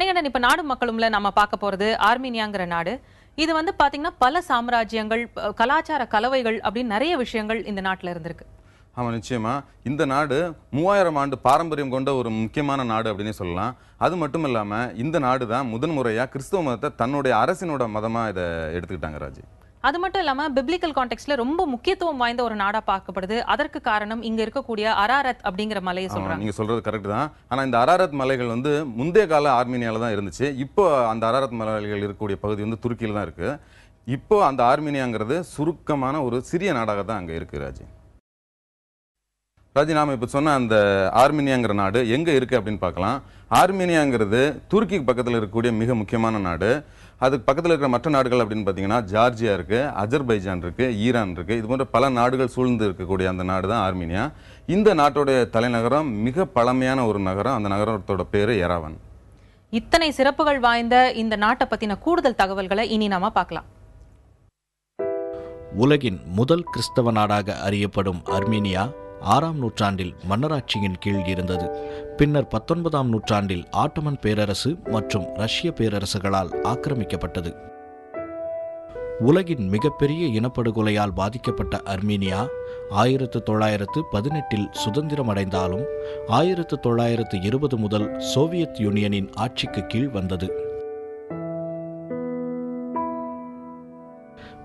மணிகண்டன், இப்ப நாடு மக்களும்ல நம்ம பார்க்க போறது ஆர்மீனியாங்கிற நாடு. இது வந்து பாத்தீங்கன்னா பல சாம்ராஜ்யங்கள், கலாச்சார கலவைகள் அப்படின்னு நிறைய விஷயங்கள் இந்த நாட்டுல இருந்திருக்கு. ஆமாம், நிச்சயமா. இந்த நாடு 3000 ஆண்டு பாரம்பரியம் கொண்ட ஒரு முக்கியமான நாடு அப்படின்னு சொல்லலாம். அது மட்டும் இல்லாமல் இந்த நாடு தான் முதன்முறையாக கிறிஸ்தவ மதத்தை தன்னுடைய அரசினோட மதமாக இதை எடுத்துக்கிட்டாங்க ராஜி. அது மட்டும் இல்லாமல் பிப்ளிக்கல் கான்டெக்ட்ல ரொம்ப முக்கியத்துவம் வாய்ந்த ஒரு நாடாக பார்க்கப்படுது. அதற்கு காரணம் இங்க இருக்கக்கூடிய அராரத் அப்படிங்கிற மலையை சொல்றாங்க. நீங்க சொல்றது கரெக்ட் தான். ஆனால் இந்த அராரத் மலைகள் வந்து முந்தைய கால ஆர்மீனியாவில் தான் இருந்துச்சு. இப்போ அந்த அராரத் மலைகள் இருக்கக்கூடிய பகுதி வந்து துருக்கியில் தான் இருக்கு. இப்போ அந்த ஆர்மீனியாங்கிறது சுருக்கமான ஒரு சிறிய நாடாக தான் அங்கே இருக்கு ராஜி. ராஜி, நாம இப்போ சொன்ன அந்த ஆர்மீனியாங்கிற நாடு எங்கே இருக்குது அப்படின்னு பார்க்கலாம். ஆர்மீனியாங்கிறது துருக்கிக்கு பக்கத்தில் இருக்கக்கூடிய மிக முக்கியமான நாடு. அதுக்கு பக்கத்தில் இருக்கிற மற்ற நாடுகள் அப்படின்னு பார்த்தீங்கன்னா ஜார்ஜியா இருக்குது, அஜர்பைஜான் இருக்குது, ஈரான் இருக்குது. இது போன்ற பல நாடுகள் சூழ்ந்து இருக்கக்கூடிய அந்த நாடு தான் ஆர்மீனியா. இந்த நாட்டோடைய தலைநகரம் மிக பழமையான ஒரு நகரம். அந்த நகரத்தோட பேர் எராவன். இத்தனை சிறப்புகள் வாய்ந்த இந்த நாட்டை பற்றின கூடுதல் தகவல்களை இனி நாம பார்க்கலாம். உலகின் முதல் கிறிஸ்தவ நாடாக அறியப்படும் ஆர்மீனியா 6ஆம் நூற்றாண்டில் மன்னராட்சியின் கீழ் இருந்தது. பின்னர் 19ஆம் நூற்றாண்டில் ஆட்டோமன் பேரரசு மற்றும் ரஷ்ய பேரரசுகளால் ஆக்கிரமிக்கப்பட்டது. உலகின் மிகப்பெரிய இனப்படுகொலையால் பாதிக்கப்பட்ட ஆர்மீனியா 1918இல் சுதந்திரம் அடைந்தாலும் 1920 முதல் சோவியத் யூனியனின் ஆட்சிக்கு கீழ் வந்தது.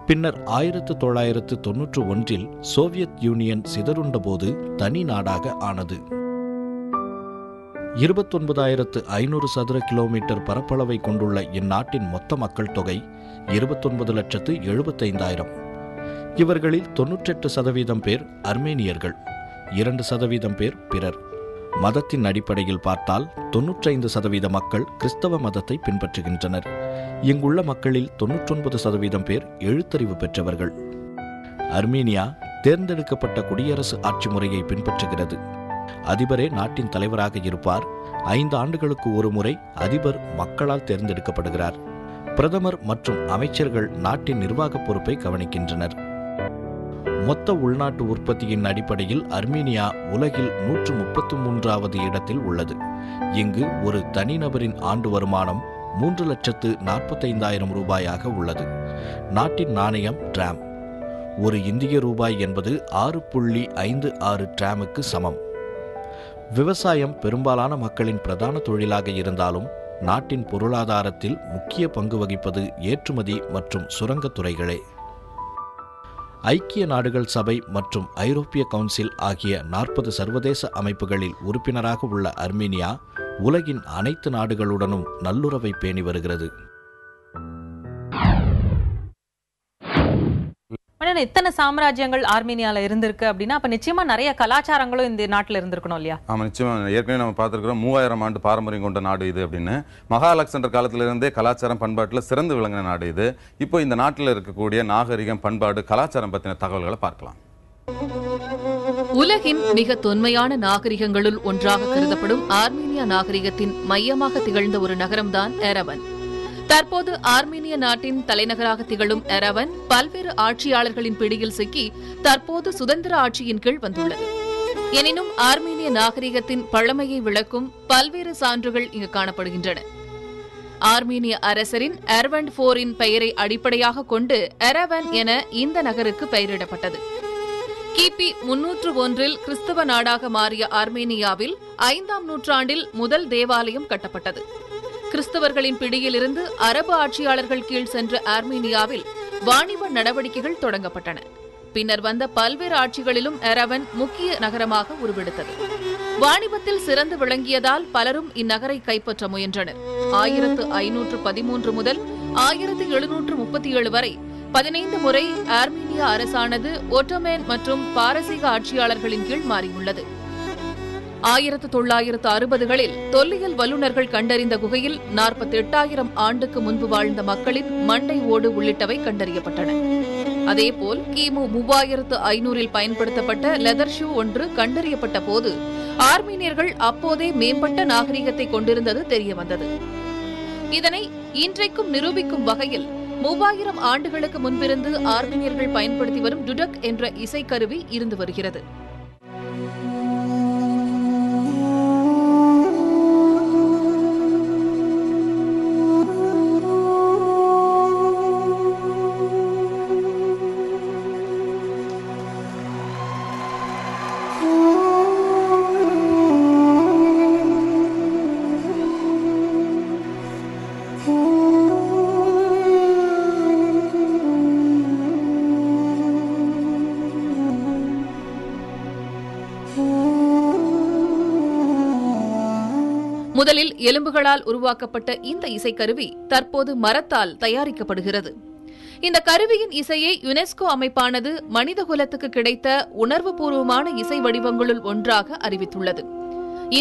பின்னர் 1991இல் சோவியத் யூனியன் சிதறுண்டபோது தனி நாடாக ஆனது. 29,500 சதுர கிலோமீட்டர் பரப்பளவை கொண்டுள்ள இந்நாட்டின் மொத்த மக்கள் தொகை 29,75,000. இவர்களில் 98% பேர் அர்மேனியர்கள், 2% பேர் பிறர். மதத்தின் அடிப்படையில் பார்த்தால் 95% மக்கள் கிறிஸ்தவ மதத்தை பின்பற்றுகின்றனர். இங்குள்ள மக்களில் 99% பேர் எழுத்தறிவு பெற்றவர்கள். ஆர்மீனியா தேர்ந்தெடுக்கப்பட்ட குடியரசு ஆட்சி முறையை பின்பற்றுகிறது. அதிபரே நாட்டின் தலைவராக இருப்பார். 5 ஆண்டுகளுக்கு ஒரு முறை அதிபர் மக்களால் தேர்ந்தெடுக்கப்படுகிறார். பிரதமர் மற்றும் அமைச்சர்கள் நாட்டின் நிர்வாக பொறுப்பை கவனிக்கின்றனர். மொத்த உள்நாட்டு உற்பத்தியின் அடிப்படையில் ஆர்மீனியா உலகில் 133வது இடத்தில் உள்ளது. இங்கு ஒரு தனிநபரின் ஆண்டு வருமானம் 3,45,000 ரூபாயாக உள்ளது. நாட்டின் நாணயம் டிராம். ஒரு இந்திய ரூபாய் என்பது 6.56 டிராமுக்கு சமம். விவசாயம் பெரும்பாலான மக்களின் பிரதான தொழிலாக இருந்தாலும் நாட்டின் பொருளாதாரத்தில் முக்கிய பங்கு வகிப்பது ஏற்றுமதி மற்றும் சுரங்கத்துறைகளே. ஐக்கிய நாடுகள் சபை மற்றும் ஐரோப்பிய கவுன்சில் ஆகிய 40 சர்வதேச அமைப்புகளில் உறுப்பினராக உள்ள ஆர்மீனியா உலகின் அனைத்து நாடுகளுடனும் நல்லுறவை பேணி வருகிறது. இத்தனை சாம்ராஜ்யங்கள் ஆர்மீனியால இருந்திருக்கு அப்படின்னா அப்ப நிச்சயமா நிறைய கலாச்சாரங்களும் இந்த நாட்டுல இருந்திருக்கணும் இல்லையா? ஆமா, நிச்சயமா. ஏற்கனவே நம்ம பார்த்துருக்கிறோம் 3000 ஆண்டு பாரம்பரியம் கொண்ட நாடு இது அப்படின்னு. மகா அலெக்சாண்டர் காலத்திலிருந்தே கலாச்சாரம் பண்பாட்டில் சிறந்து விளங்கின நாடு இது. இப்போ இந்த நாட்டில் இருக்கக்கூடிய நாகரிகம், பண்பாடு, கலாச்சாரம் பற்றின தகவல்களை பார்க்கலாம். உலகின் மிக தொன்மையான நாகரிகங்களுள் ஒன்றாக கருதப்படும் ஆர்மீனியா நாகரிகத்தின் மையமாக திகழ்ந்த ஒரு நகரம்தான் எரவன். தற்போது ஆர்மீனிய நாட்டின் தலைநகராக திகழும் எரவன் பல்வேறு ஆட்சியாளர்களின் பிடியில் சிக்கி தற்போது சுதந்திர ஆட்சியின் கீழ் வந்துள்ளது. எனினும் ஆர்மீனிய நாகரிகத்தின் பழமையை விளக்கும் பல்வேறு சான்றுகள் இங்கு காணப்படுகின்றன. ஆர்மீனிய அரசரின் எர்வண்ட் IV பெயரை அடிப்படையாக கொண்டு எரவன் என இந்த நகருக்கு பெயரிடப்பட்டது. கிபி 301இல் கிறிஸ்தவ நாடாக மாறிய ஆர்மேனியாவில் 5ஆம் நூற்றாண்டில் முதல் தேவாலயம் கட்டப்பட்டது. கிறிஸ்தவர்களின் பிடியிலிருந்து அரபு ஆட்சியாளர்கள் கீழ் சென்ற ஆர்மீனியாவில் வாணிப நடவடிக்கைகள் தொடங்கப்பட்டன. பின்னர் வந்த பல்வேறு ஆட்சிகளிலும் எரவன் முக்கிய நகரமாக உருவெடுத்தது. வாணிபத்தில் சிறந்து விளங்கியதால் பலரும் இந்நகரை கைப்பற்ற முயன்றனர். 1513 முதல் 1737 வரை 15 முறை ஆர்மீனியா அரசானது ஒட்டோமன் மற்றும் பாரசீக ஆட்சியாளர்களின் கீழ் மாறியுள்ளது. 1960களில் தொல்லியல் வல்லுநர்கள் கண்டறிந்த குகையில் 48,000 ஆண்டுக்கு முன்பு வாழ்ந்த மக்களின் மண்டை ஓடு உள்ளிட்டவை கண்டறியப்பட்டன. அதேபோல் கிமு 3500இல் பயன்படுத்தப்பட்ட லெதர் ஷூ ஒன்று கண்டறியப்பட்ட போது ஆர்மீனியர்கள் அப்போதே மேம்பட்ட நாகரிகத்தை கொண்டிருந்தது தெரியவந்தது. இதனை இன்றைக்கும் நிரூபிக்கும் வகையில் 3000 ஆண்டுகளுக்கு முன்பிருந்து ஆர்மீனியர்கள் பயன்படுத்தி வரும் டுடக் என்ற இசைக்கருவி இருந்து வருகிறது. முதலில் எலும்புகளால் உருவாக்கப்பட்ட இந்த இசைக்கருவி தற்போது மரத்தால் தயாரிக்கப்படுகிறது. இந்த கருவியின் இசையை யுனெஸ்கோ அமைப்பானது மனிதகுலத்துக்கு கிடைத்த உணர்வுபூர்வமான இசை வடிவங்களுள் ஒன்றாக அறிவித்துள்ளது.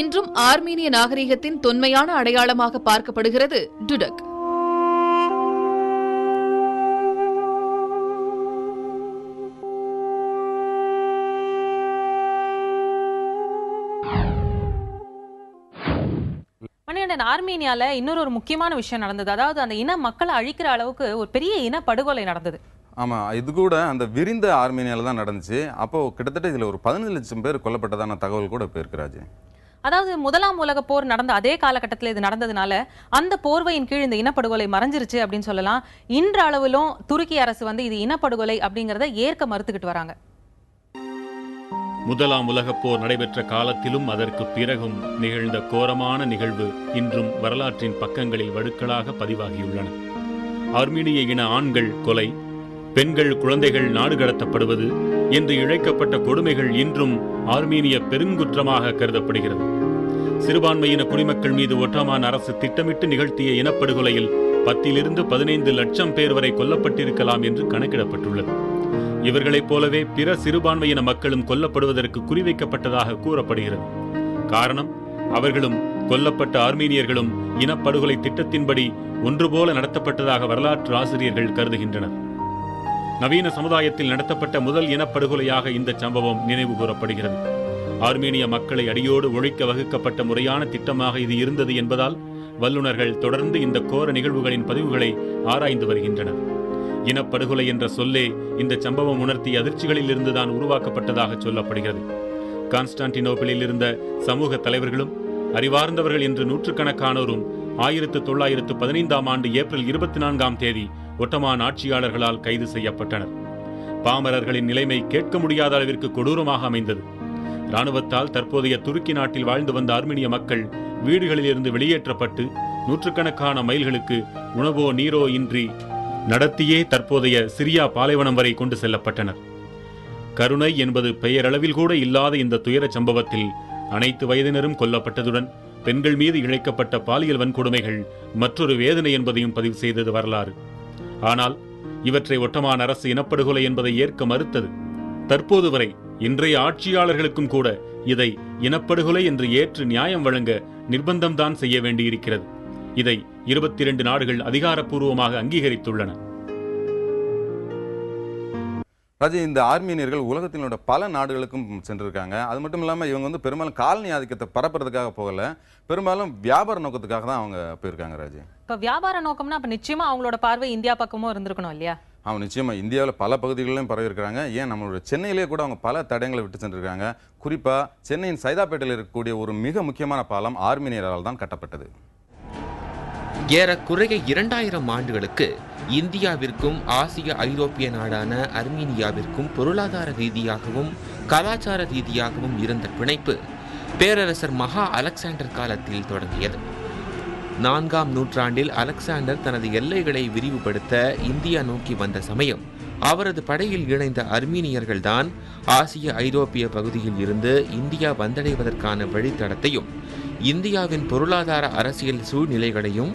இன்றும் ஆர்மீனிய நாகரிகத்தின் தொன்மையான அடையாளமாக பார்க்கப்படுகிறது டுடக். ஆர்மீனியால இன்னொரு முக்கியமான விஷயம் நடந்தது. அதாவது அந்த இன மக்களை அழிக்கிற அளவுக்கு ஒரு பெரிய இன படுகொலை நடந்தது. ஆமா, இது கூட அந்த விரிந்த ஆர்மீனியால தான் நடந்துச்சு. அப்போ கிட்டத்தட்ட இதுல ஒரு 15 லட்சம் பேர் கொல்லப்பட்டதான தகவல் கூட போயிருக்கிறாஜி. அதாவது முதலாம் உலக போர் நடந்த அதே காலகட்டத்தில் இது நடந்ததுனால அந்த போர்வையின் கீழ் இந்த இனப்படுகொலை மறைஞ்சிருச்சு அப்படின்னு சொல்லலாம். இன்ற அளவிலும் துருக்கி அரசு இது இனப்படுகொலை அப்படிங்கறத ஏற்க மறுத்துக்கிட்டு வராங்க. முதலாம் உலகப் போர் நடைபெற்ற காலத்திலும் அதற்கு பிறகும் நிகழ்ந்த கோரமான நிகழ்வு இன்றும் வரலாற்றின் பக்கங்களில் வடுக்களாக பதிவாகியுள்ளன. ஆர்மீனிய இன ஆண்கள் கொலை, பெண்கள் குழந்தைகள் நாடு கடத்தப்படுவது என்று இழைக்கப்பட்ட கொடுமைகள் இன்றும் ஆர்மீனிய பெருங்குற்றமாக கருதப்படுகிறது. சிறுபான்மையின குடிமக்கள் மீது ஒட்டோமான் அரசு திட்டமிட்டு நிகழ்த்திய இனப்படுகொலையில் 10 to 15 லட்சம் பேர் வரை கொல்லப்பட்டிருக்கலாம் என்று கணக்கிடப்பட்டுள்ளது. இவர்களைப் போலவே பிற சிறுபான்மையின மக்களும் கொல்லப்படுவதற்கு குறிவைக்கப்பட்டதாக கூறப்படுகிறது. காரணம், அவர்களும் கொல்லப்பட்ட ஆர்மீனியர்களும் இனப்படுகொலை திட்டத்தின்படி ஒன்றுபோல நடத்தப்பட்டதாக வரலாற்று ஆசிரியர்கள் கருதுகின்றனர். நவீன சமுதாயத்தில் நடத்தப்பட்ட முதல் இனப்படுகொலையாக இந்த சம்பவம் நினைவு கூறப்படுகிறது. ஆர்மீனிய மக்களை அடியோடு ஒழிக்க வகுக்கப்பட்ட முறையான திட்டமாக இது இருந்தது என்பதால் வல்லுநர்கள் தொடர்ந்து இந்த கோர நிகழ்வுகளின் பதிவுகளை ஆராய்ந்து வருகின்றனர். இனப்படுகொலை என்ற சொல்லே இந்த சம்பவம் உணர்த்திய அதிர்ச்சிகளில் இருந்துதான் உருவாக்கப்பட்டதாக சொல்லப்படுகிறது. கான்ஸ்டான்டினோப்பிளில் இருந்த சமூக தலைவர்களும் அறிவார்ந்தவர்கள் என்று நூற்றுக்கணக்கானோரும் 1915 ஏப்ரல் 24 ஒட்டோமான் ஆட்சியாளர்களால் கைது செய்யப்பட்டனர். பாமரர்களின் நிலைமை கேட்க முடியாத அளவிற்கு கொடூரமாக அமைந்தது. இராணுவத்தால் தற்போதைய துருக்கி நாட்டில் வாழ்ந்து வந்த ஆர்மீனிய மக்கள் வீடுகளில் இருந்து வெளியேற்றப்பட்டு நூற்றுக்கணக்கான மைல்களுக்கு உணவோ நீரோ இன்றி நடத்தியே தற்போதைய சிரியா பாலைவனம் வரை கொண்டு செல்லப்பட்டனர். கருணை என்பது பெயரளவில் கூட இல்லாத இந்த துயர சம்பவத்தில் அனைத்து வயதினரும் கொல்லப்பட்டதுடன் பெண்கள் மீது இழைக்கப்பட்ட பாலியல் வன்கொடுமைகள் மற்றொரு வேதனை என்பதையும் பதிவு செய்தது வரலாறு. ஆனால் இவற்றை ஒட்டோமான் அரசு இனப்படுகொலை என்பதை ஏற்க மறுத்தது. தற்போது வரை இன்றைய ஆட்சியாளர்களுக்கும் கூட இதை இனப்படுகொலை என்று ஏற்று நியாயம் வழங்க நிர்பந்தம்தான் செய்ய வேண்டியிருக்கிறது. இதை 22 நாடுகள் அதிகாரப்பூர்வமாக அங்கீகரித்துள்ளன. ராஜி, இந்த ஆர்மீனியர்கள் உலகத்தினோட பல நாடுகளுக்கும் சென்றிருக்காங்க. அது மட்டும் இல்லாமல் இவங்க பெரும்பாலும் காலனி ஆதிக்கத்தை பரப்புறதுக்காக போகல, பெரும்பாலும் வியாபார நோக்கத்துக்காக தான் அவங்க போயிருக்காங்க. ராஜி, இப்ப வியாபார நோக்கம்னா அப்ப நிச்சயமா அவங்களோட பார்வை இந்தியா பக்கமும் இருந்திருக்கணும் இல்லையா? அவங்க நிச்சயமா இந்தியாவில் பல பகுதிகளிலும் பரவி இருக்கிறாங்க. ஏன் நம்மளோட சென்னையிலேயே கூட அவங்க பல தடயங்களை விட்டு சென்றிருக்காங்க. குறிப்பா சென்னையின் சைதாப்பேட்டையில் இருக்கக்கூடிய ஒரு மிக முக்கியமான பாலம் ஆர்மீனியரால் தான் கட்டப்பட்டது. ஏறக்குறைய 2000 ஆண்டுகளுக்கு இந்தியாவிற்கும் ஆசிய ஐரோப்பிய நாடான அர்மீனியாவிற்கும் பொருளாதார ரீதியாகவும் கலாச்சார ரீதியாகவும் இருந்த பிணைப்பு பேரரசர் மகா அலெக்சாண்டர் காலத்தில் தொடங்கியது. 4ஆம் நூற்றாண்டில் அலெக்சாண்டர் தனது எல்லைகளை விரிவுபடுத்த இந்தியா நோக்கி வந்த சமயம் அவரது படையில் இணைந்த அர்மீனியர்கள்தான் ஆசிய ஐரோப்பிய பகுதியில் இருந்து இந்தியா வந்தடைவதற்கான வழித்தடத்தையும் இந்தியாவின் பொருளாதார அரசியல் சூழ்நிலைகளையும்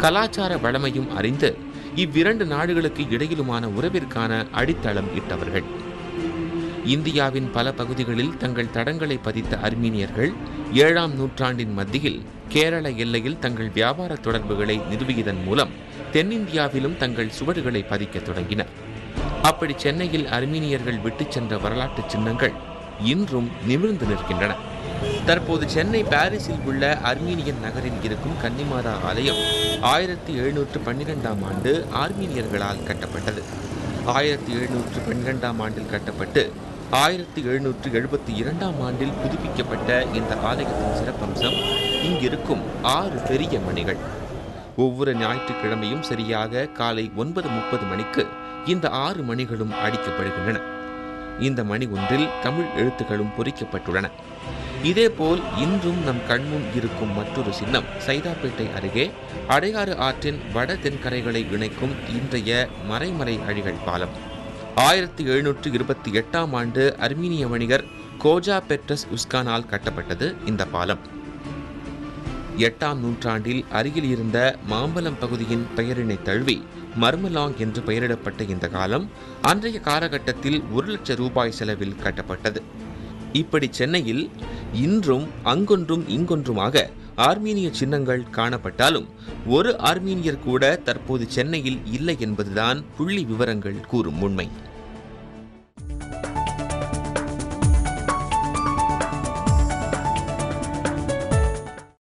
கலாச்சார வளமையும் அறிந்து இவ்விரண்டு நாடுகளுக்கு இடையிலுமான உறவிற்கான அடித்தளம் இட்டவர்கள். இந்தியாவின் பல பகுதிகளில் தங்கள் தடங்களை பதித்த அர்மீனியர்கள் 7ஆம் நூற்றாண்டின் மத்தியில் கேரள எல்லையில் தங்கள் வியாபார தொடர்புகளை நிறுவியதன் மூலம் தென்னிந்தியாவிலும் தங்கள் சுவடுகளை பதிக்க தொடங்கினர். அப்படி சென்னையில் அர்மீனியர்கள் விட்டுச் சென்ற வரலாற்று சின்னங்கள் இன்றும் நிமிர்ந்து நிற்கின்றன. தற்போது சென்னை பாரிஸில் உள்ள அர்மீனியன் நகரில் இருக்கும் கன்னிமாதா ஆலயம் 1712ஆம் ஆண்டு ஆர்மீனியர்களால் கட்டப்பட்டது. 1712ஆம் ஆண்டில் கட்டப்பட்டு 1772ஆம் ஆண்டில் புதுப்பிக்கப்பட்ட இந்த ஆலயத்தின் சிறப்பம்சம் இங்கிருக்கும் 6 பெரிய மணிகள். ஒவ்வொரு ஞாயிற்றுக்கிழமையும் சரியாக காலை 9:30 மணிக்கு இந்த 6 மணிகளும் அடிக்கப்படுகின்றன. இந்த மணி ஒன்றில் தமிழ் எழுத்துக்களும் பொறிக்கப்பட்டுள்ளன. இதேபோல் இன்றும் நம் கண்முன் இருக்கும் மற்றொரு சின்னம் சைதாப்பேட்டை அருகே அடையாறு ஆற்றின் வட தென்கரைகளை இணைக்கும் இன்றைய மறைமலை அழிகள் பாலம். 1728ஆம் ஆண்டு அர்மீனிய வணிகர் கோஜா பெட்ரஸ் உஸ்கானால் கட்டப்பட்டது இந்த பாலம். 8ஆம் நூற்றாண்டில் அருகில் இருந்த மாம்பலம் பகுதியின் பெயரினை தழுவி மர்மலாங் என்று பெயரிடப்பட்ட இந்த காலம் அன்றைய காலகட்டத்தில் 1 லட்சம் ரூபாய் செலவில் கட்டப்பட்டது. இப்படி சென்னையில் இன்றும் அங்கொன்றும் இங்கொன்றுமாக ஆர்மீனிய சின்னங்கள் காணப்பட்டாலும் ஒரு ஆர்மீனியர் கூட தற்போது சென்னையில் இல்லை என்பதுதான் புள்ளி விவரங்கள் கூறும் உண்மை.